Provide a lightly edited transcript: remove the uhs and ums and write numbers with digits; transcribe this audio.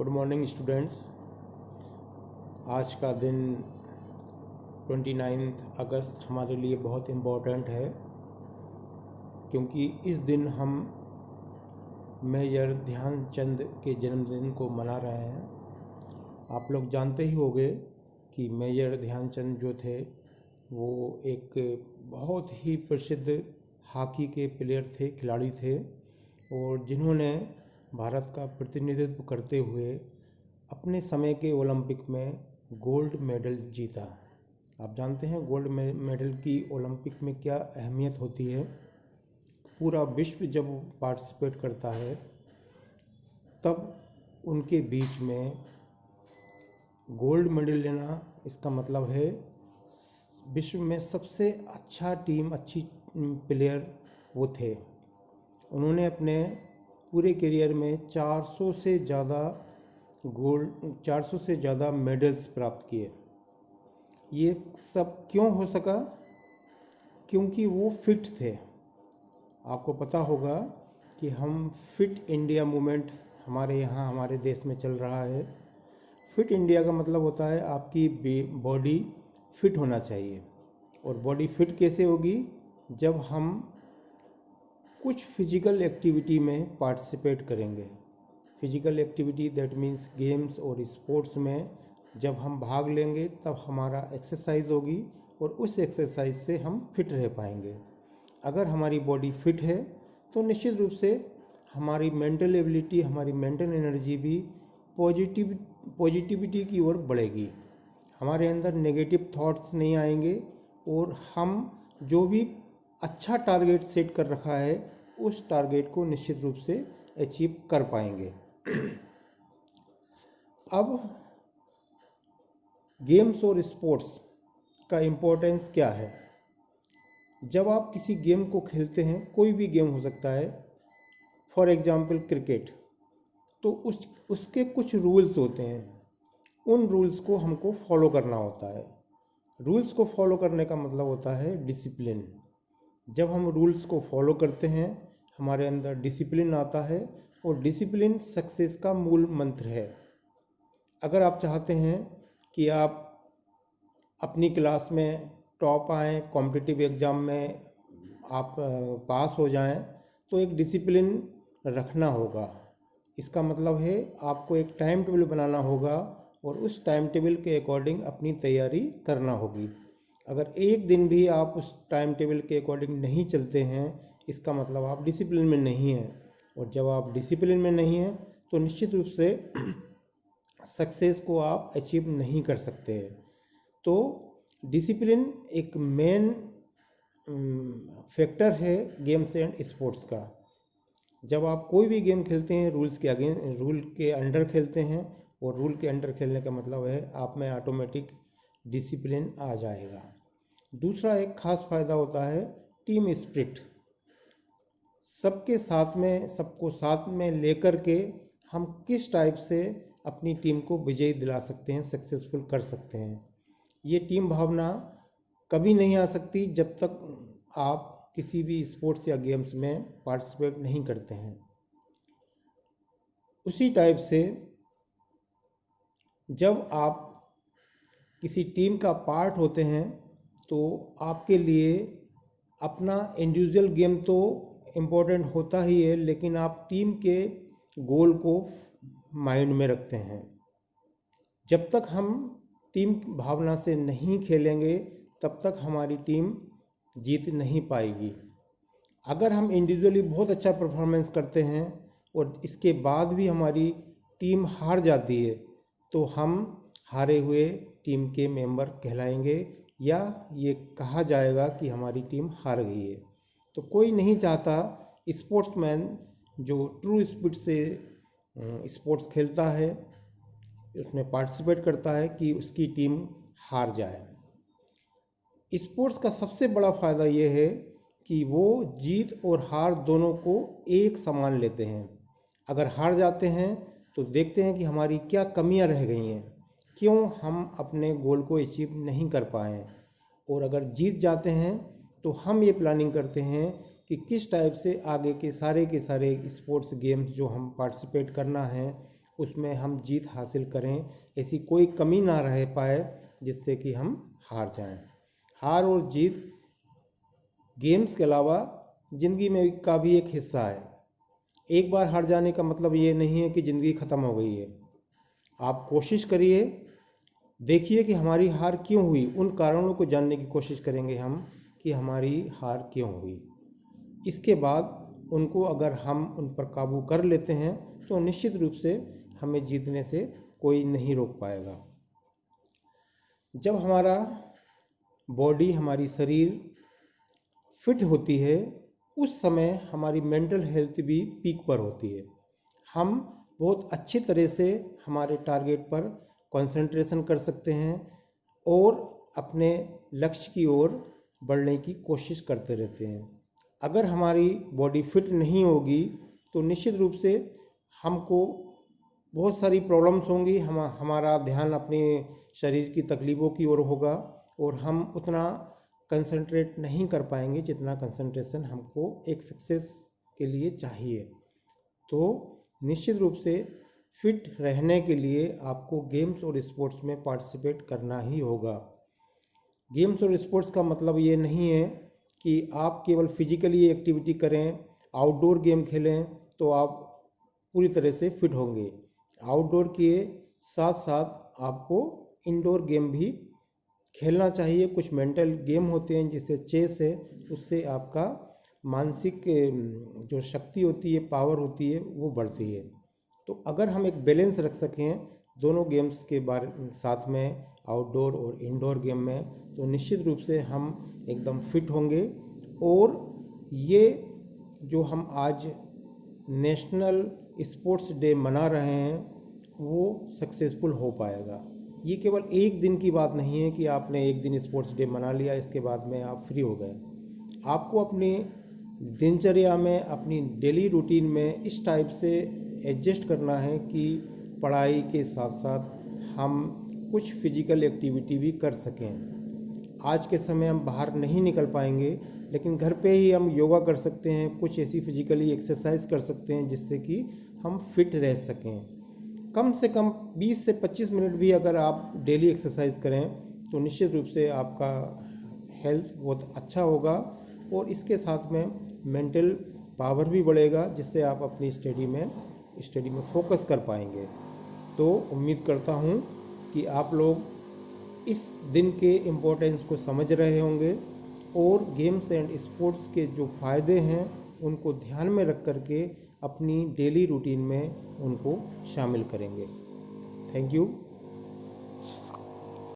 Good morning students. आज का दिन 29 अगस्त हमारे लिए बहुत इम्पोर्टेंट है क्योंकि इस दिन हम मेजर ध्यानचंद के जन्मदिन को मना रहे हैं। आप लोग जानते ही होंगे कि मेजर ध्यानचंद जो थे वो एक बहुत ही प्रसिद्ध हॉकी के प्लेयर थे, खिलाड़ी थे, और जिन्होंने भारत का प्रतिनिधित्व करते हुए अपने समय के ओलंपिक में गोल्ड मेडल जीता। आप जानते हैं गोल्ड मेडल की ओलंपिक में क्या अहमियत होती है। पूरा विश्व जब पार्टिसिपेट करता है तब उनके बीच में गोल्ड मेडल लेना, इसका मतलब है विश्व में सबसे अच्छा टीम, अच्छी प्लेयर वो थे। उन्होंने अपने पूरे करियर में 400 से ज़्यादा मेडल्स प्राप्त किए। ये सब क्यों हो सका? क्योंकि वो फिट थे। आपको पता होगा कि हम फिट इंडिया मूवमेंट हमारे यहाँ, हमारे देश में चल रहा है। फिट इंडिया का मतलब होता है आपकी बॉडी फिट होना चाहिए। और बॉडी फिट कैसे होगी? जब हम कुछ फिजिकल एक्टिविटी में पार्टिसिपेट करेंगे। Physical activity that means games और स्पोर्ट्स में जब हम भाग लेंगे तब हमारा एक्सरसाइज होगी और उस एक्सरसाइज से हम फिट रह पाएंगे। अगर हमारी बॉडी फिट है तो निश्चित रूप से हमारी मेंटल एबिलिटी, हमारी मेंटल एनर्जी भी पॉजिटिविटी की ओर बढ़ेगी। हमारे अंदर नेगेटिव थॉट्स नहीं आएंगे और हम जो भी अच्छा टारगेट सेट कर रखा है उस टारगेट को निश्चित रूप से अचीव कर पाएंगे। अब गेम्स और स्पोर्ट्स का इम्पोर्टेंस क्या है? जब आप किसी गेम को खेलते हैं, कोई भी गेम हो सकता है, फॉर एग्जांपल क्रिकेट, तो उसके कुछ रूल्स होते हैं। उन रूल्स को हमको फॉलो करना होता है। रूल्स को फॉलो करने का मतलब होता है डिसिप्लिन। जब हम रूल्स को फॉलो करते हैं हमारे अंदर डिसिप्लिन आता है और डिसिप्लिन सक्सेस का मूल मंत्र है। अगर आप चाहते हैं कि आप अपनी क्लास में टॉप आएँ, कॉम्पिटिटिव एग्ज़ाम में आप पास हो जाएं, तो एक डिसिप्लिन रखना होगा। इसका मतलब है आपको एक टाइम टेबल बनाना होगा और उस टाइम टेबल के अकॉर्डिंग अपनी तैयारी करना होगी। अगर एक दिन भी आप उस टाइम टेबल के अकॉर्डिंग नहीं चलते हैं, इसका मतलब आप डिसिप्लिन में नहीं हैं। और जब आप डिसिप्लिन में नहीं हैं तो निश्चित रूप से सक्सेस को आप अचीव नहीं कर सकते हैं। तो डिसिप्लिन एक मेन फैक्टर है गेम्स एंड स्पोर्ट्स का। जब आप कोई भी गेम खेलते हैं रूल के अंडर खेलते हैं, और रूल के अंडर खेलने का मतलब है आप में ऑटोमेटिक डिसिप्लिन आ जाएगा। दूसरा एक खास फायदा होता है टीम स्पिरिट। सबको साथ में लेकर के हम किस टाइप से अपनी टीम को विजयी दिला सकते हैं, सक्सेसफुल कर सकते हैं। ये टीम भावना कभी नहीं आ सकती जब तक आप किसी भी स्पोर्ट्स या गेम्स में पार्टिसिपेट नहीं करते हैं। उसी टाइप से जब आप किसी टीम का पार्ट होते हैं तो आपके लिए अपना इंडिविजुअल गेम तो इम्पोर्टेंट होता ही है, लेकिन आप टीम के गोल को माइंड में रखते हैं। जब तक हम टीम भावना से नहीं खेलेंगे तब तक हमारी टीम जीत नहीं पाएगी। अगर हम इंडिविजुअली बहुत अच्छा परफॉर्मेंस करते हैं और इसके बाद भी हमारी टीम हार जाती है तो हम हारे हुए टीम के मेंबर कहलाएंगे या ये कहा जाएगा कि हमारी टीम हार गई है। तो कोई नहीं चाहता स्पोर्ट्समैन जो ट्रू स्पिरिट से स्पोर्ट्स खेलता है, उसमें पार्टिसिपेट करता है, कि उसकी टीम हार जाए। स्पोर्ट्स का सबसे बड़ा फ़ायदा ये है कि वो जीत और हार दोनों को एक समान लेते हैं। अगर हार जाते हैं तो देखते हैं कि हमारी क्या कमियां रह गई हैं, क्यों हम अपने गोल को अचीव नहीं कर पाए। और अगर जीत जाते हैं तो हम ये प्लानिंग करते हैं कि किस टाइप से आगे के सारे स्पोर्ट्स गेम्स जो हम पार्टिसिपेट करना है उसमें हम जीत हासिल करें, ऐसी कोई कमी ना रह पाए जिससे कि हम हार जाएं। हार और जीत गेम्स के अलावा ज़िंदगी में का भी एक हिस्सा है। एक बार हार जाने का मतलब ये नहीं है कि ज़िंदगी ख़त्म हो गई है। आप कोशिश करिए, देखिए कि हमारी हार क्यों हुई, उन कारणों को जानने की कोशिश करेंगे हम कि हमारी हार क्यों हुई। इसके बाद उनको अगर हम उन पर काबू कर लेते हैं तो निश्चित रूप से हमें जीतने से कोई नहीं रोक पाएगा। जब हमारा बॉडी, हमारी शरीर फिट होती है, उस समय हमारी मेंटल हेल्थ भी पीक पर होती है। हम बहुत अच्छी तरह से हमारे टारगेट पर कंसंट्रेशन कर सकते हैं और अपने लक्ष्य की ओर बढ़ने की कोशिश करते रहते हैं। अगर हमारी बॉडी फिट नहीं होगी तो निश्चित रूप से हमको बहुत सारी प्रॉब्लम्स होंगी। हमारा ध्यान अपने शरीर की तकलीफ़ों की ओर होगा और हम उतना कंसंट्रेट नहीं कर पाएंगे जितना कंसंट्रेशन हमको एक सक्सेस के लिए चाहिए। तो निश्चित रूप से फिट रहने के लिए आपको गेम्स और स्पोर्ट्स में पार्टिसिपेट करना ही होगा। गेम्स और स्पोर्ट्स का मतलब ये नहीं है कि आप केवल फिजिकली एक्टिविटी करें, आउटडोर गेम खेलें तो आप पूरी तरह से फिट होंगे। आउटडोर के साथ साथ आपको इंडोर गेम भी खेलना चाहिए। कुछ मेंटल गेम होते हैं, जैसे चेस है, उससे आपका मानसिक जो शक्ति होती है, पावर होती है, वो बढ़ती है। तो अगर हम एक बैलेंस रख सकें दोनों गेम्स के बारे साथ में, आउटडोर और इंडोर गेम में, तो निश्चित रूप से हम एकदम फिट होंगे और ये जो हम आज नेशनल स्पोर्ट्स डे मना रहे हैं वो सक्सेसफुल हो पाएगा। ये केवल एक दिन की बात नहीं है कि आपने एक दिन स्पोर्ट्स डे मना लिया, इसके बाद में आप फ्री हो गए। आपको अपनी दिनचर्या में, अपनी डेली रूटीन में इस टाइप से एडजस्ट करना है कि पढ़ाई के साथ साथ हम कुछ फिजिकल एक्टिविटी भी कर सकें। आज के समय हम बाहर नहीं निकल पाएंगे, लेकिन घर पे ही हम योगा कर सकते हैं, कुछ ऐसी फिजिकली एक्सरसाइज कर सकते हैं जिससे कि हम फिट रह सकें। कम से कम 20 से 25 मिनट भी अगर आप डेली एक्सरसाइज करें तो निश्चित रूप से आपका हेल्थ बहुत अच्छा होगा और इसके साथ में मेंटल पावर भी बढ़ेगा, जिससे आप अपनी स्टडी में फोकस कर पाएंगे। तो उम्मीद करता हूँ कि आप लोग इस दिन के इम्पोर्टेंस को समझ रहे होंगे और गेम्स एंड स्पोर्ट्स के जो फ़ायदे हैं उनको ध्यान में रख करके अपनी डेली रूटीन में उनको शामिल करेंगे। Thank you.